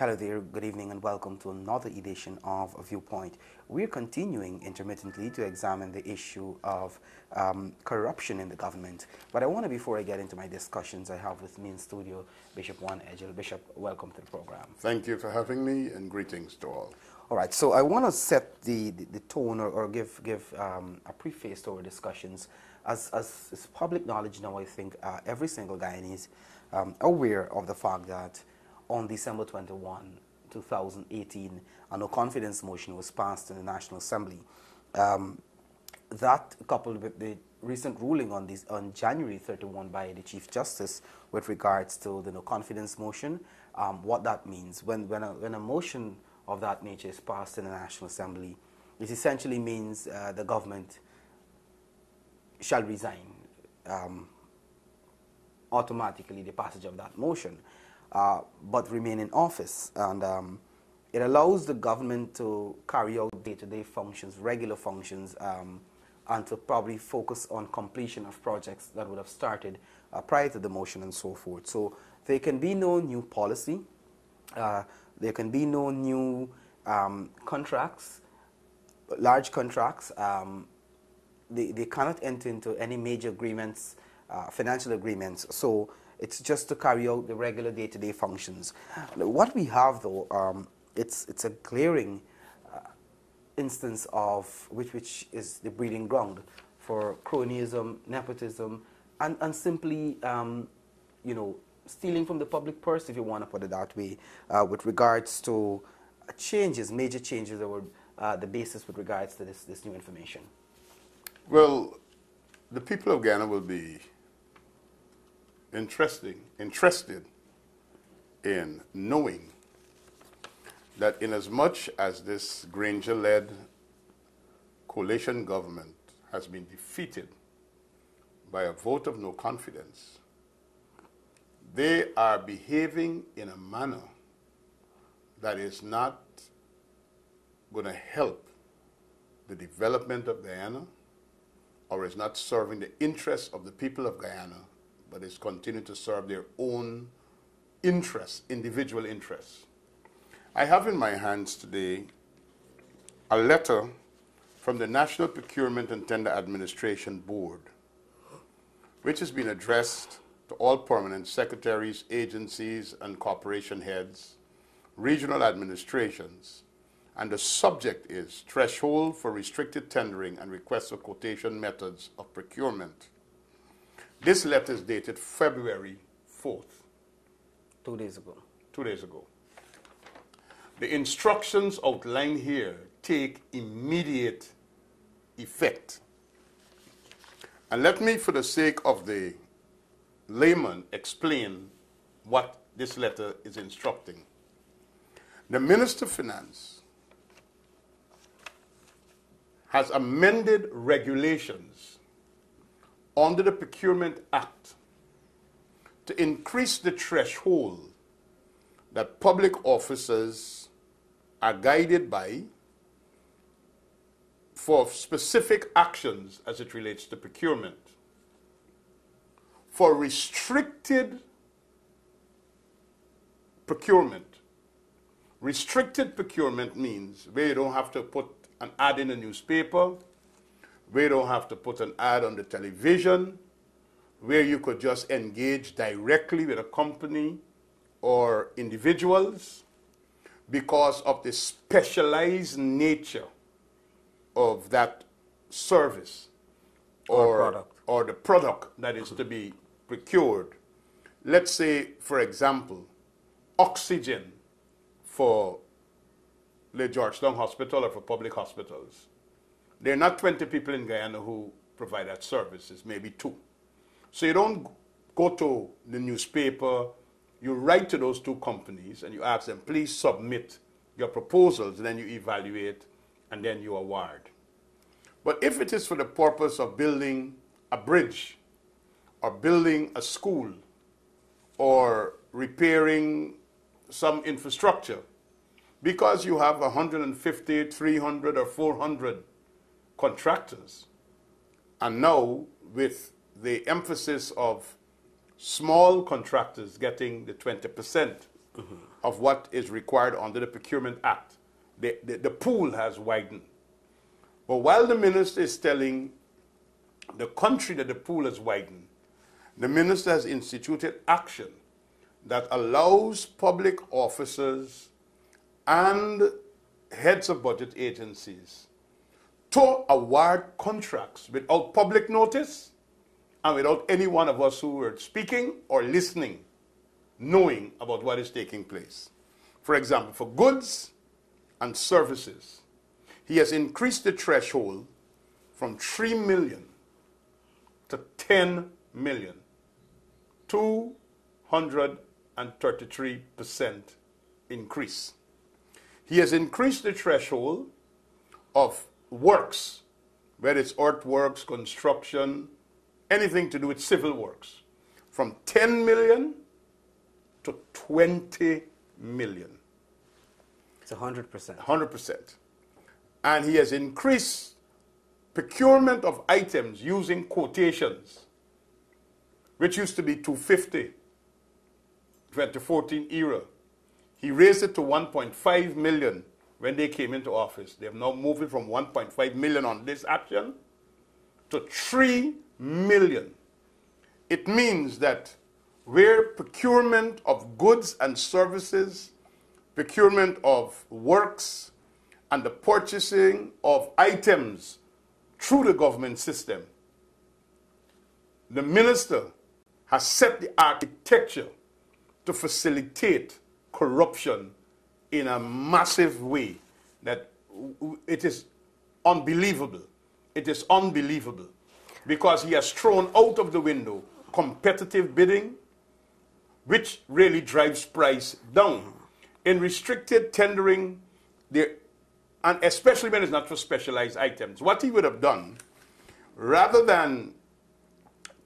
Hello there, good evening and welcome to another edition of Viewpoint. We're continuing intermittently to examine the issue of corruption in the government. But I want to, before I get into my discussions, I have with me in studio Bishop Juan Edgell. Bishop, welcome to the program. Thank you for having me and greetings to all. All right, so I want to set the tone or give a preface to our discussions. As public knowledge now, I think every single Guyanese is aware of the fact that on December 21, 2018, a no-confidence motion was passed in the National Assembly. That, coupled with the recent ruling on January 31 by the Chief Justice with regards to the no-confidence motion, what that means. When a motion of that nature is passed in the National Assembly, it essentially means the government shall resign automatically, the passage of that motion. But remain in office, and it allows the government to carry out day-to-day functions, regular functions, and to probably focus on completion of projects that would have started prior to the motion and so forth. So there can be no new policy, there can be no new contracts, large contracts. They cannot enter into any major agreements, financial agreements. So it's just to carry out the regular day-to-day functions. What we have, though, it's a glaring instance of which is the breeding ground for cronyism, nepotism, and simply, you know, stealing from the public purse, if you want to put it that way, with regards to changes, major changes that were the basis with regards to this new information. Well, the people of Guyana will be interested in knowing that inasmuch as this Granger-led coalition government has been defeated by a vote of no confidence, they are behaving in a manner that is not going to help the development of Guyana, or is not serving the interests of the people of Guyana, but is continuing to serve their own interests, individual interests. I have in my hands today a letter from the National Procurement and Tender Administration Board, which has been addressed to all permanent secretaries, agencies, and corporation heads, regional administrations, and the subject is Threshold for Restricted Tendering and Requests for Quotation Methods of Procurement. This letter is dated February 4th. 2 days ago. 2 days ago. The instructions outlined here take immediate effect. And let me, for the sake of the layman, explain what this letter is instructing. The Minister of Finance has amended regulations under the Procurement Act to increase the threshold that public officers are guided by for specific actions as it relates to procurement. For restricted procurement means where you don't have to put an ad in a newspaper, where you don't have to put an ad on the television, where you could just engage directly with a company or individuals because of the specialized nature of that service or the product that is to be procured. Let's say, for example, oxygen for the Georgetown Hospital or for public hospitals. There are not 20 people in Guyana who provide that service. It's maybe 2. So you don't go to the newspaper, you write to those 2 companies and you ask them, please submit your proposals, and then you evaluate and then you award. But if it is for the purpose of building a bridge or building a school or repairing some infrastructure, because you have 150, 300, or 400 contractors, and now with the emphasis of small contractors getting the 20%, of what is required under the Procurement Act. The pool has widened. But while the minister is telling the country that the pool has widened, the minister has instituted action that allows public officers and heads of budget agencies to award contracts without public notice and without any one of us who are speaking or listening knowing about what is taking place. For example, for goods and services, he has increased the threshold from 3 million to 10 million, 233% increase. He has increased the threshold of works, whether it's earthworks, construction, anything to do with civil works, from 10 million to 20 million. It's 100%. 100%. And he has increased procurement of items using quotations, which used to be 250, 2014 era. He raised it to 1.5 million when they came into office. They have now moved it from 1.5 million on this action to 3 million. It means that where procurement of goods and services, procurement of works, and the purchasing of items through the government system, the minister has set the architecture to facilitate corruption in a massive way that it is unbelievable. It is unbelievable because he has thrown out of the window competitive bidding, which really drives price down. In restricted tendering, and especially when it's not for specialized items, what he would have done, rather than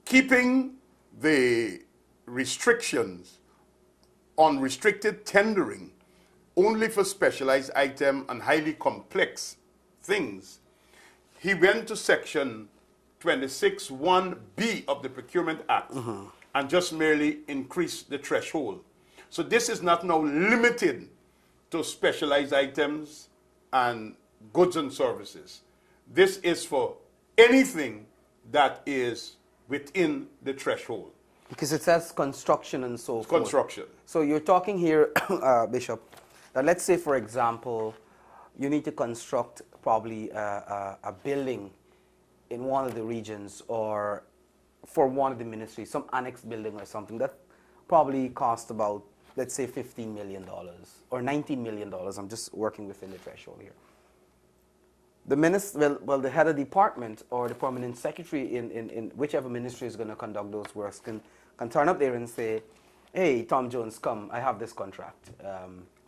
keeping the restrictions on restricted tendering only for specialized item and highly complex things, he went to section 26(1)(b) of the Procurement Act and just merely increased the threshold. So this is not now limited to specialized items and goods and services. This is for anything that is within the threshold. Because it says construction and so forth. Construction. So you're talking here, Bishop, that let's say, for example, you need to construct probably a building in one of the regions or for one of the ministries, some annex building or something that probably cost about, let's say, $15 million or $19 million. I'm just working within the threshold here. The minister, well, the head of department or the permanent secretary in whichever ministry is going to conduct those works can turn up there and say, hey, Tom Jones, come, I have this contract.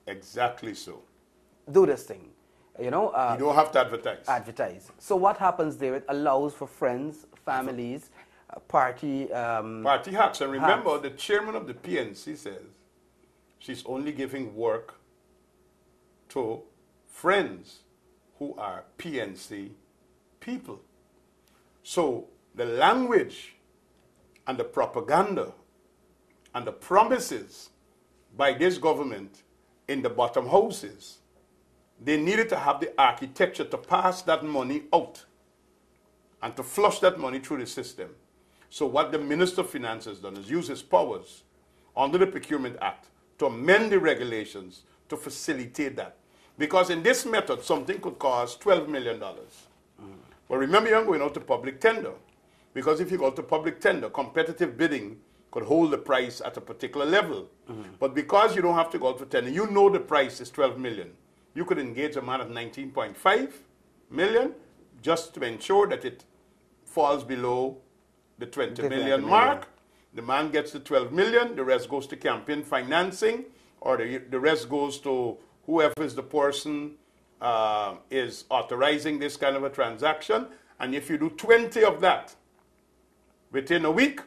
Exactly so. Do this thing. You know, you don't have to advertise. Advertise. So what happens there? It allows for friends, families, party hacks. And remember, the chairman of the PNC says she's only giving work to friends who are PNC people. So the language and the propaganda and the promises by this government in the bottom houses, they needed to have the architecture to pass that money out and to flush that money through the system. So what the Minister of Finance has done is use his powers under the Procurement Act to amend the regulations to facilitate that. Because in this method, something could cost $12 million. But remember, you're going out to public tender. Because if you go to public tender, competitive bidding could hold the price at a particular level. But because you don't have to go out for tender, you know the price is 12 million. You could engage a man at 19.5 million just to ensure that it falls below the 20 million mark. The man gets the 12 million, the rest goes to campaign financing, or the rest goes to whoever is the person is authorizing this kind of a transaction. And if you do 20 of that within a week,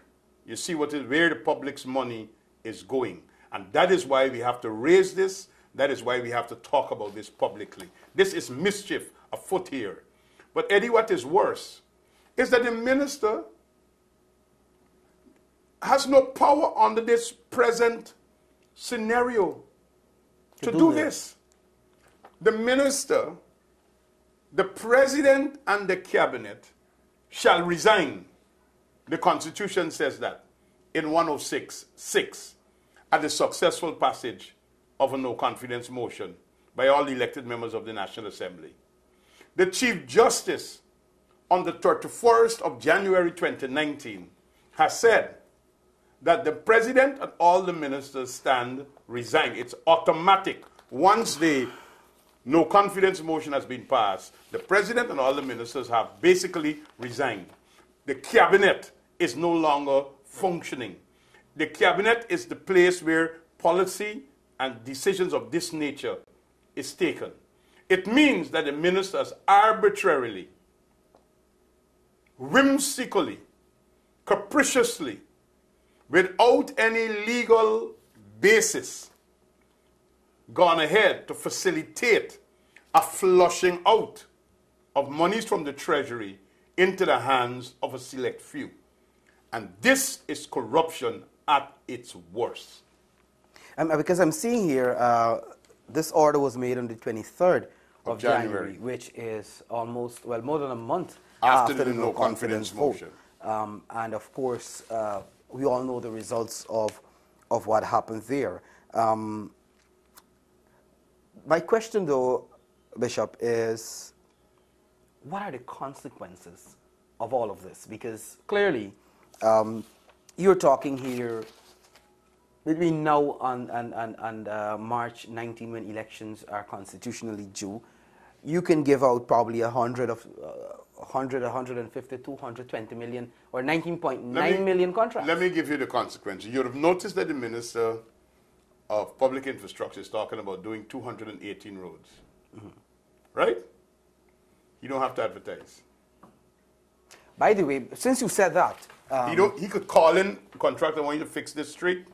you see where the public's money is going. And that is why we have to raise this. That is why we have to talk about this publicly. This is mischief afoot here. But Eddie, what is worse is that the minister has no power under this present scenario. to do this. The minister, the president, and the cabinet shall resign. The Constitution says that in 106(6) at the successful passage of a no-confidence motion by all elected members of the National Assembly. The Chief Justice on the 31st of January 2019 has said that the president and all the ministers stand resigned. It's automatic. Once the no-confidence motion has been passed, the president and all the ministers have basically resigned. The cabinet is no longer functioning. The cabinet is the place where policy and decisions of this nature is taken. It means that the ministers arbitrarily, whimsically, capriciously, without any legal basis, gone ahead to facilitate a flushing out of monies from the treasury into the hands of a select few. And this is corruption at its worst. Because I'm seeing here, this order was made on the 23rd of January, which is almost, well, more than a month after the no confidence vote. And of course, we all know the results of what happened there. My question, though, Bishop, is what are the consequences of all of this? Because clearly, you're talking here between now and March 19, when elections are constitutionally due. You can give out probably 150, 220 million, or 19.9 million contracts. Let me give you the consequences. You have noticed that the Minister of Public Infrastructure is talking about doing 218 roads. Right? You don't have to advertise. By the way, since you said that, he could call in a contractor, I want you to fix this street,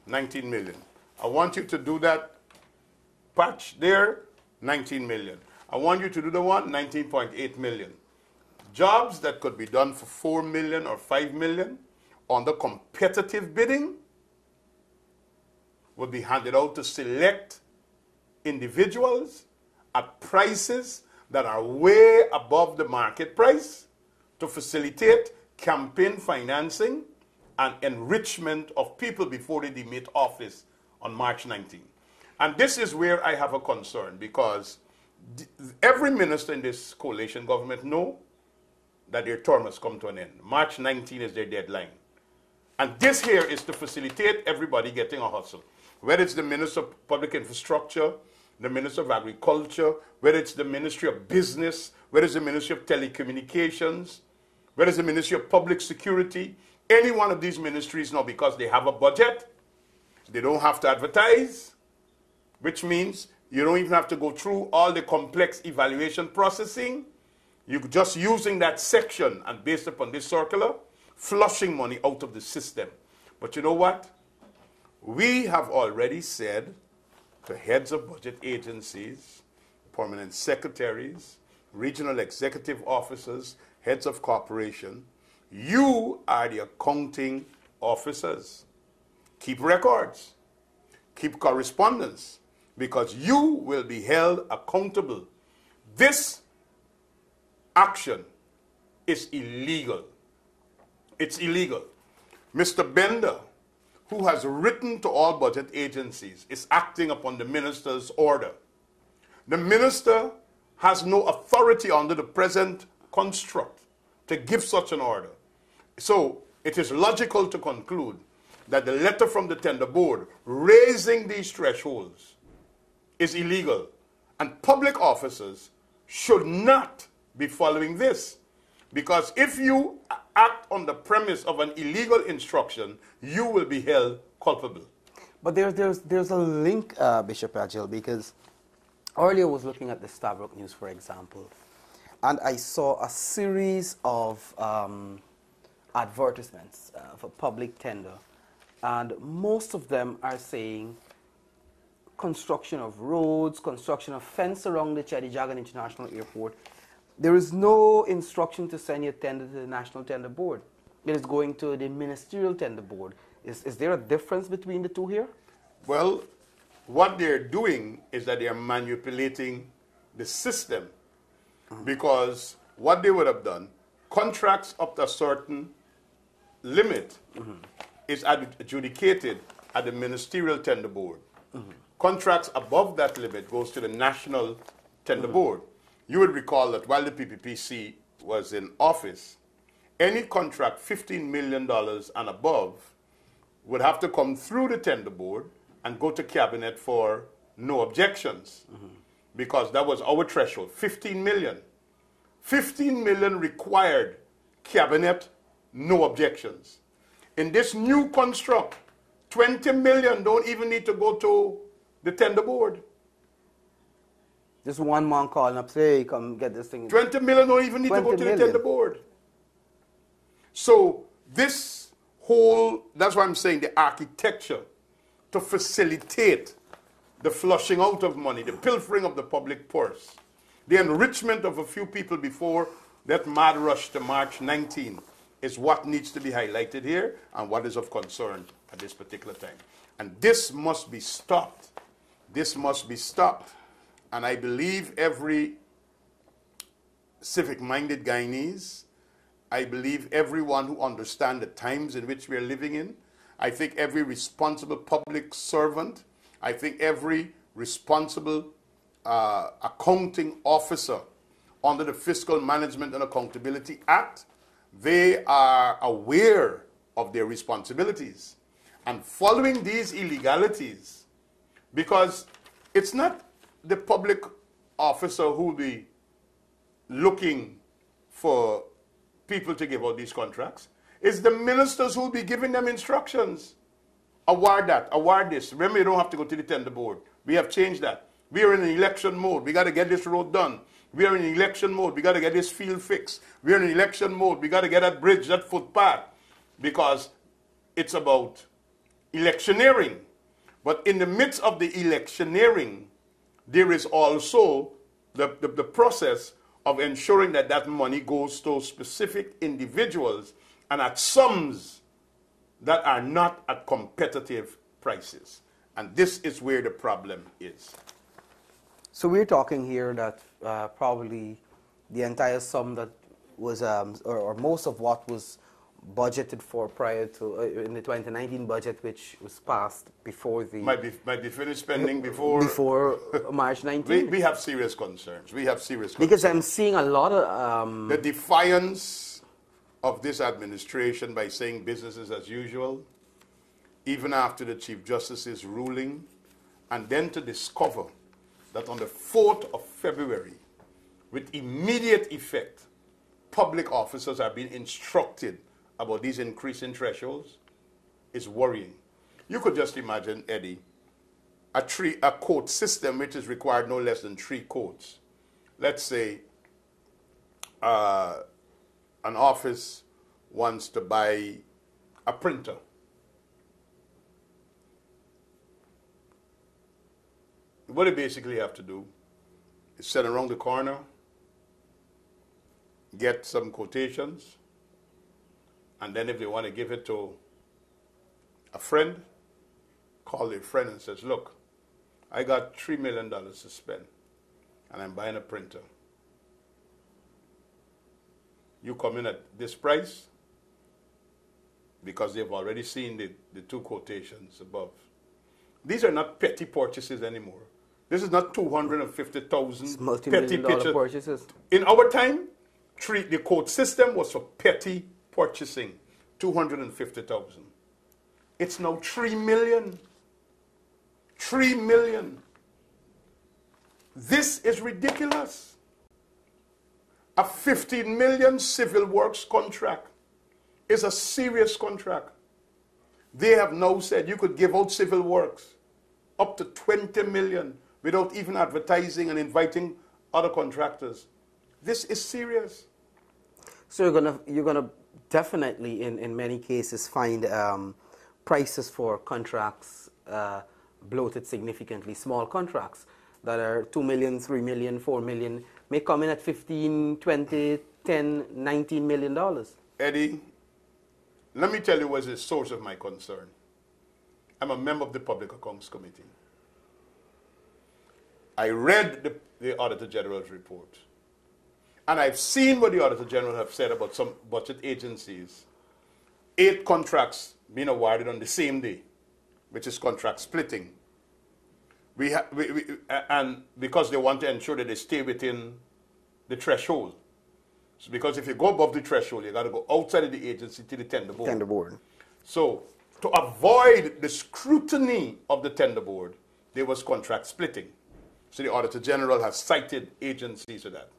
19 million. I want you to do that patch there, 19 million. I want you to do the one, 19.8 million. Jobs that could be done for 4 million or 5 million on the competitive bidding would be handed out to select individuals at prices that are way above the market price to facilitate campaign financing and enrichment of people before they demit office on March 19. And this is where I have a concern, because every minister in this coalition government know that their term has come to an end. March 19 is their deadline. And this here is to facilitate everybody getting a hustle. Whether it's the Minister of Public Infrastructure, the Minister of Agriculture, whether it's the Ministry of Business, whether it's the Ministry of Telecommunications, whether it's the Ministry of Public Security, any one of these ministries now, because they have a budget, they don't have to advertise, which means you don't even have to go through all the complex evaluation processing. You're just using that section and based upon this circular, flushing money out of the system. But you know what? We have already said to heads of budget agencies, permanent secretaries, regional executive officers, heads of corporation, you are the accounting officers. Keep records, keep correspondence, because you will be held accountable. This action is illegal. It's illegal. Mr. Bender, who has written to all budget agencies, is acting upon the minister's order. The minister has no authority under the present construct to give such an order. So it is logical to conclude that the letter from the tender board raising these thresholds is illegal, and public officers should not be following this, because if you act on the premise of an illegal instruction, you will be held culpable. But there's a link, Bishop Agil, because earlier I was looking at the Stabroek News, for example, and I saw a series of advertisements for public tender, and most of them are saying construction of roads, construction of fence around the Cheddi Jagan International Airport. There is no instruction to send your tender to the National Tender Board. It is going to the Ministerial Tender Board. Is there a difference between the two here? Well, what they're doing is that they're manipulating the system, because what they would have done, contracts up to a certain limit is adjudicated at the Ministerial Tender Board. Contracts above that limit goes to the National Tender Board. You would recall that while the PPPC was in office, any contract $15 million and above would have to come through the Tender Board and go to Cabinet for no objections, because that was our threshold, 15 million. 15 million required Cabinet, no objections. In this new construct, 20 million don't even need to go to the Tender Board. Just one man calling up, say, hey, come get this thing. 20 million don't even need to go to the Tender Board. So this whole, that's why I'm saying the architecture to facilitate the flushing out of money, the pilfering of the public purse, the enrichment of a few people before that mad rush to March 19 is what needs to be highlighted here and what is of concern at this particular time. And this must be stopped. This must be stopped. And I believe every civic-minded Guyanese, I believe everyone who understands the times in which we are living in, I think every responsible public servant, I think every responsible accounting officer under the Fiscal Management and Accountability Act, they are aware of their responsibilities. And following these illegalities, because it's not the public officer who will be looking for people to give out these contracts, it's the ministers who will be giving them instructions. Award that, award this. Remember, you don't have to go to the Tender Board. We have changed that. We are in an election mode. We got to get this road done. We are in election mode. We got to get this field fixed. We are in election mode. We got to get that bridge, that footpath, because it's about electioneering. But in the midst of the electioneering, there is also the process of ensuring that that money goes to specific individuals and at sums that are not at competitive prices. And this is where the problem is. So we're talking here that probably the entire sum that was, or most of what was budgeted for prior to, in the 2019 budget, which was passed before the... Might be finished spending before... Before March 19. We have serious concerns. We have serious concerns. Because I'm seeing a lot of... the defiance of this administration by saying business is as usual, even after the Chief Justice's ruling, and then to discover that on the 4th of February, with immediate effect, public officers are being instructed about these increasing thresholds is worrying. You could just imagine, Eddie, a quote system which is required no less than 3 quotes. Let's say an office wants to buy a printer. What they basically have to do is send around the corner, get some quotations, and then if they want to give it to a friend, call their friend and says, look, I got $3 million to spend, and I'm buying a printer. You come in at this price, because they've already seen the 2 quotations above. These are not petty purchases anymore. This is not 250,000 petty purchases. In our time, the quote system was for petty purchasing, 250,000. It's now 3 million. 3 million. This is ridiculous. A 15 million civil works contract is a serious contract. They have now said you could give out civil works up to 20 million without even advertising and inviting other contractors. This is serious. So you're gonna definitely in many cases find prices for contracts bloated significantly. Small contracts that are 2 million, 3 million, 4 million may come in at 15, 20, 10, 19 million dollars. Eddie, let me tell you what's the source of my concern. I'm a member of the Public Accounts Committee. I read the Auditor General's report. And I've seen what the Auditor General have said about some budget agencies. 8 contracts being awarded on the same day, which is contract splitting. And because they want to ensure that they stay within the threshold. So because if you go above the threshold, you got to go outside of the agency to the tender board. Tender board. So to avoid the scrutiny of the tender board, there was contract splitting. So the Auditor General has cited agencies for that.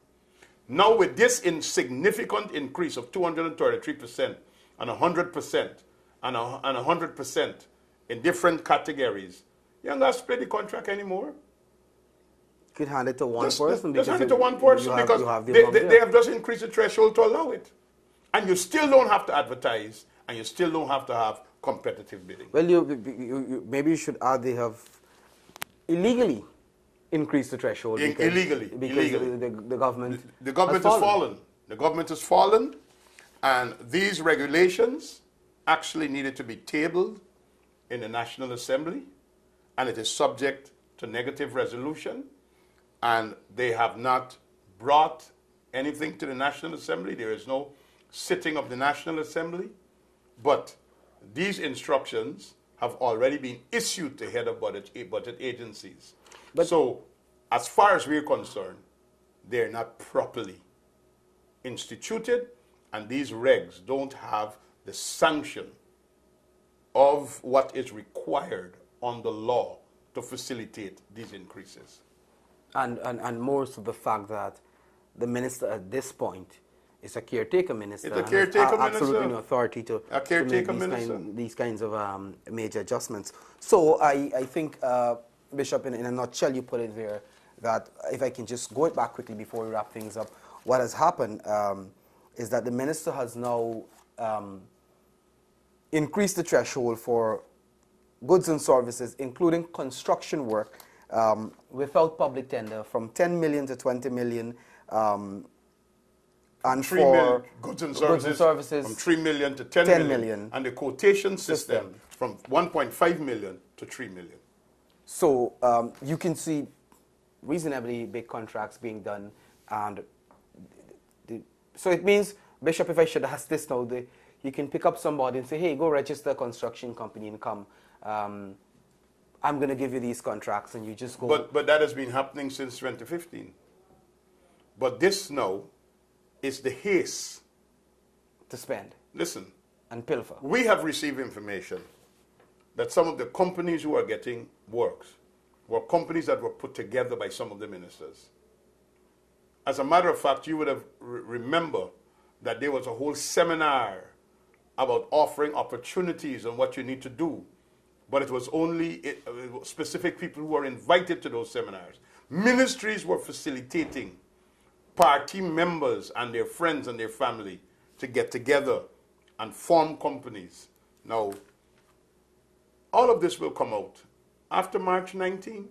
Now with this insignificant increase of 233% and 100% and 100% in different categories, you don't got to split the contract anymore. You could hand it to one person. Just hand it to one person because they have just increased the threshold to allow it. And you still don't have to advertise, and you still don't have to have competitive bidding. Well, maybe you should add they have illegally increased the threshold. Illegally. The government has fallen. The government has fallen, and these regulations actually needed to be tabled in the National Assembly, and it is subject to negative resolution, and they have not brought anything to the National Assembly. There is no sitting of the National Assembly, but these instructions have already been issued to head of budget agencies. But so, as far as we're concerned, they're not properly instituted, and these regs don't have the sanction of what is required on the law to facilitate these increases. And more so the fact that the minister at this point is a caretaker minister. It's a caretaker minister. Absolutely no authority to make these kinds of major adjustments. So I think, Bishop, in a nutshell, you put it there, that if I can just go it back quickly before we wrap things up, what has happened is that the minister has now increased the threshold for goods and services, including construction work, without public tender, from 10 million to 20 million, and for goods and services from 3 million to 10 million, and the quotation system from 1.5 million to 3 million. So you can see reasonably big contracts being done, and so it means, Bishop, if I should ask this now, you can pick up somebody and say, hey, go register a construction company and come. I'm going to give you these contracts, and you just go. But that has been happening since 2015. But this now is the haste to spend. Listen. And pilfer. We have received information that some of the companies who are getting works were companies that were put together by some of the ministers. As a matter of fact, you would have remember that there was a whole seminar about offering opportunities and what you need to do. But it was only specific people who were invited to those seminars. Ministries were facilitating party members and their friends and their family to get together and form companies. Now, all of this will come out after March 19,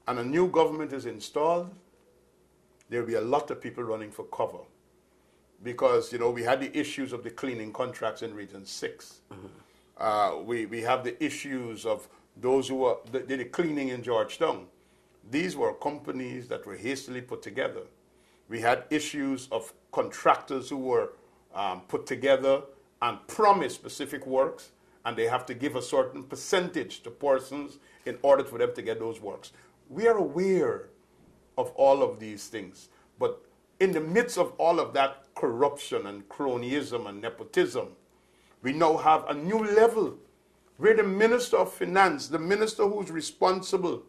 and a new government is installed. There will be a lot of people running for cover because, you know, we had the issues of the cleaning contracts in Region 6. Mm-hmm. We have the issues of those who did the cleaning in Georgetown. These were companies that were hastily put together. We had issues of contractors who were put together and promised specific works, and they have to give a certain percentage to persons in order for them to get those works. We are aware of all of these things, but in the midst of all of that corruption and cronyism and nepotism, we now have a new level where the Minister of Finance, the minister who's responsible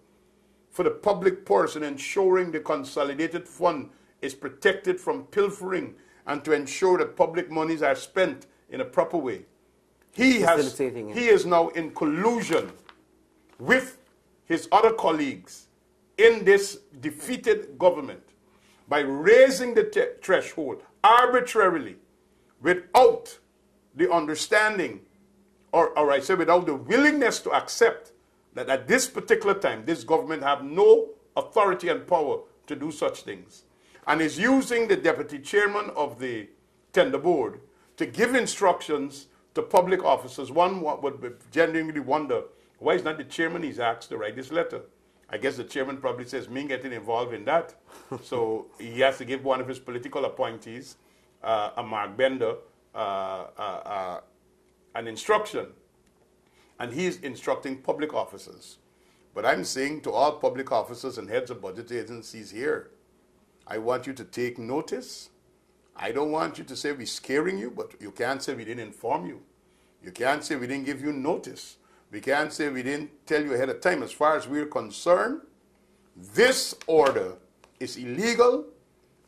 for the public purse and ensuring the consolidated fund is protected from pilfering and to ensure that public monies are spent in a proper way. He is now in collusion with his other colleagues in this defeated government by raising the threshold arbitrarily without the understanding, or I say without the willingness to accept that at this particular time, this government have no authority and power to do such things, and is using the deputy chairman of the tender board to give instructions to public officers. One would genuinely wonder, why is not the chairman he's asked to write this letter? I guess the chairman probably says, me getting involved in that. So he has to give one of his political appointees, a Mark Bender, an instruction. And he's instructing public officers. But I'm saying to all public officers and heads of budget agencies here, I want you to take notice. I don't want you to say we're scaring you, but you can't say we didn't inform you. You can't say we didn't give you notice. We can't say we didn't tell you ahead of time. As far as we're concerned, this order is illegal,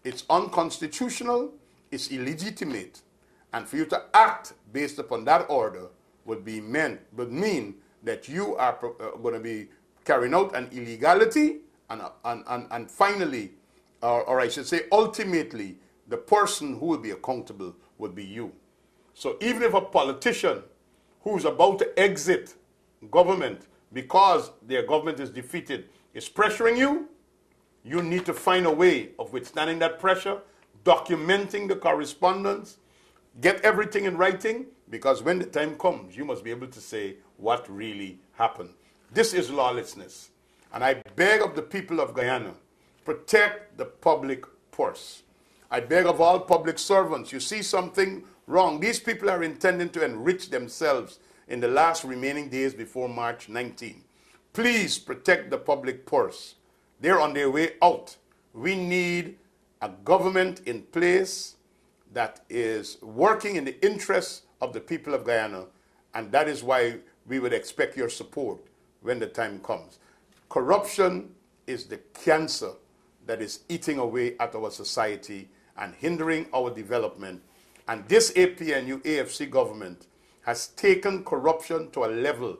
it's unconstitutional, it's illegitimate. And for you to act based upon that order would mean that you are going to be carrying out an illegality, and finally, or I should say ultimately, the person who will be accountable would be you. So even if a politician who's about to exit government because their government is defeated is pressuring you, you need to find a way of withstanding that pressure, documenting the correspondence, get everything in writing, because when the time comes, you must be able to say what really happened. This is lawlessness. And I beg of the people of Guyana, protect the public purse. I beg of all public servants, you see something wrong. These people are intending to enrich themselves in the last remaining days before March 19. Please protect the public purse. They're on their way out. We need a government in place that is working in the interests of the people of Guyana, and that is why we would expect your support when the time comes. Corruption is the cancer that is eating away at our society and hindering our development. And this APNU AFC government has taken corruption to a level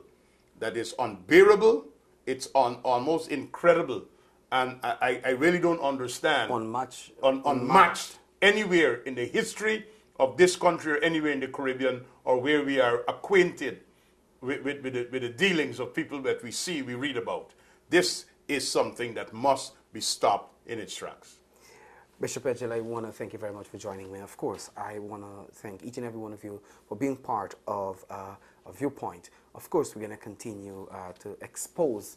that is unbearable, it's almost incredible. And I really don't understand. Unmatched anywhere in the history of this country or anywhere in the Caribbean or where we are acquainted with the dealings of people that we see, we read about. This is something that must be stopped in its tracks. Bishop Edgell, I want to thank you very much for joining me. Of course, I want to thank each and every one of you for being part of Viewpoint. Of course, we're going to continue to expose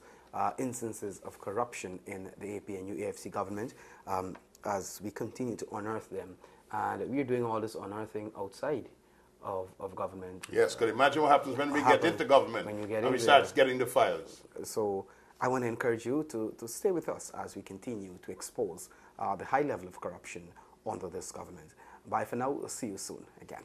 instances of corruption in the APNU AFC government as we continue to unearth them. And we're doing all this unearthing outside of government. Yes, because imagine what happens when we get into government and we start getting the files. So I want to encourage you to stay with us as we continue to expose the high level of corruption under this government. Bye for now. We'll see you soon again.